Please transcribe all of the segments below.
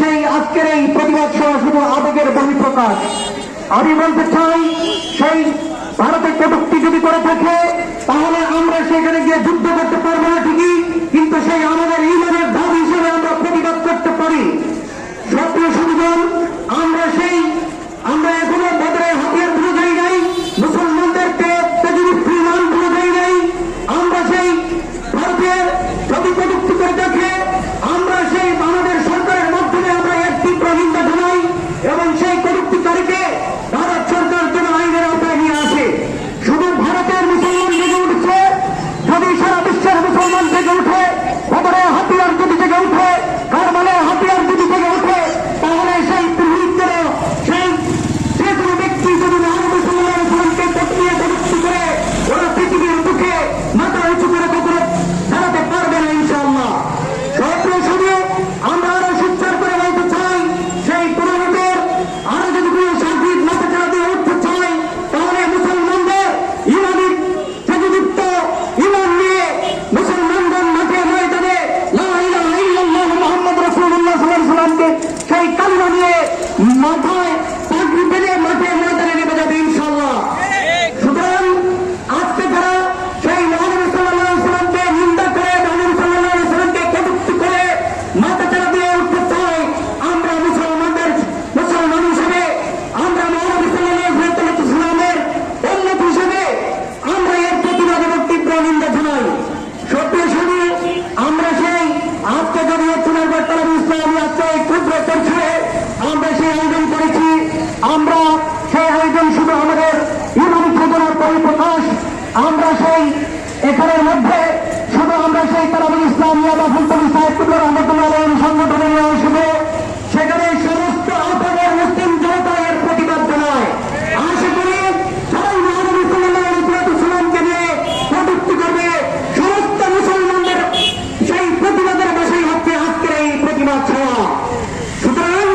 সেই আজকের এই প্রতিবাদ সভা শুধু আবেগের বহিঃপ্রকাশ। আমি বলতে চাই, সেই ভারতে কটূক্তি যদি করে থাকে তাহলে আমরা সেখানে গিয়ে যুদ্ধ করতে পারবো না ঠিকই, কিন্তু সেই আমাদের ইমানের দাবি হিসেবে আমরা প্রতিবাদ করতে পারি। সক্রিয় সুবিধান আমরা এখনো বদরের হাতিয়ার ভুলে যাই নাই, মুসলমানদেরকে তেজুরি ফ্রিমান ভুলে যাই নাই। আমরা সেই ভারতের যদি কটূক্তি করে থাকে আমরা সেই আমাদের সরকারের মাধ্যমে আমরা এর তীব্র নিন্দা জানাই এবং সেই কটূক্তিকারীকে ভারত সরকার যেন আইনের আওতায় নিয়ে আসে। শুধু ভারতের মুসলমান জেগে উঠছে, যদি সারা বিশ্বের মুসলমান জেগে উঠে, বদরের হাতিয়ার যদি জেগে উঠে, কারবালার হাতিয়ার যদি জেগে উঠে, তাহলে সেই পুরোহিতরা সেই যে কোনো ব্যক্তি যদি মুহাম্মদ সাল্লাল্লাহু আলাইহি ওয়াসাল্লামকে পটিয়ে কটূক্তি করে ওরা পৃথিবীর বুকে মাথা উঁচু করে কখনো দাঁড়াতে পারবে না ইনশাআল্লাহ। সক্রিয় শুধু আমরা আরো সুচার করে বলতে চাই, সেই পুরোহিতের আরো যদি কোনো সার্বিক মাথা চাড়া দিয়ে উঠতে চাই তাহলে মুসলমানদের ইমানিক যুক্ত ইমান নিয়ে মুসলমানদের মাঠে ময়দানে লা ইলাহা ইল্লাল্লাহ মুহাম্মদ রাসূলুল্লাহ সাল্লাল্লাহু আলাইহি ওয়াসাল্লামকে সেই কালিমা নিয়ে মাথায় পাগড়ি বেঁধে মাঠে ময়দানে নেমে যাবে ইনশাআল্লাহ। সুতরাং আজকে যারা সেই মহানবী সাল্লাল্লাহু আলাইহি ওয়াসাল্লামকে নিন্দা করে, মহানবী সাল্লাল্লাহু আলাইহি ওয়াসাল্লামকে কটূক্তি করে মাথা চাড়া দিয়ে উঠতে চাই, আমরা মুসলমান হিসেবে আমরা মহানবী সাল্লাল্লাহু আলাইহি ওয়াসাল্লামের উম্মত হিসেবে আমরা এর প্রতিবাদ এবং তীব্র নিন্দা জানাই। সত্যি শুনি আমরা সেই আজকে যদি চুনারগড় তালাবি ইসলামী আজকে এই ক্ষুদ্র পরিসরে আমরা সেই আয়োজন করেছি, আমরা সেই আয়োজন শুধু আমাদের ইমানি চেতনার পরিপ্রকাশ। আমরা সেই এখানের মধ্যে শুধু আমরা সেই তালাবি ইসলামী বা ফুলতলি সাহেব কুতুব রহমতুল্লাহ আলাইহি সংগঠনের নিয়ে আসবো, সেখানে সমস্ত আপাদের মুসলিম জনতা এর প্রতিবাদ জানায়। আশা করি সবাই মহানবী সাল্লাল্লাহু আলাইহি ওয়াসাল্লামকে নিয়ে কটূক্তি করবে, সমস্ত মুসলমানদের সেই প্রতিবাদের বাসাই হচ্ছে আজকের এই প্রতিবাদ সভা। সুতরাং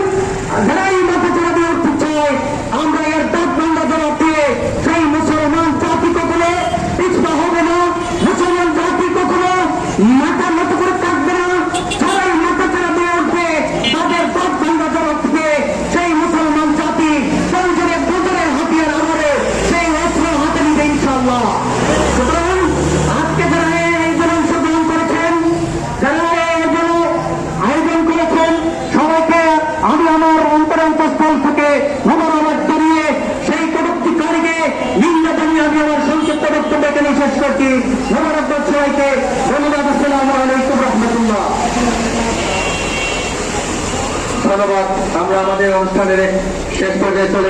যারাই মাথা চাড়া দিয়ে উঠতে চায় আমরা এর দাঁত ভাঙ্গা জবাব দিয়ে সেই মুসলমান জাতি কখনো পিছপা হবে না, মুসলমান জাতি কখনো মাথা নত করে থাকবে না। যারাই মাথা চাড়া দিয়ে উঠবে তাদের দাঁত ভাঙ্গা জবাব দিয়ে সেই মুসলমান জাতি সংসদে বদরের হাতিয়ার আমলে সেই অস্ত্র হাতে নিবে ইনশাআল্লাহ। সুতরাং আজকে যারা এই জন অংশগ্রহণ করেছেন, যারা এই জন আয়োজন করেছেন, সবাইকে আমি আমার অন্তরস্থল থেকে মোবারকবাদ জানিয়ে সেই কটূক্তিকারীকে নিন্দা জানিয়ে আমি আমার সংক্ষিপ্ত বক্তব্য এখানে শেষ করছি। মোবারকবাদ সবাইকে, ধন্যবাদ। আসসালামু আলাইকুম রহমতুল্লাহ। ধন্যবাদ। আমরা আমাদের অনুষ্ঠানের শেষ পর্যায়ে চলে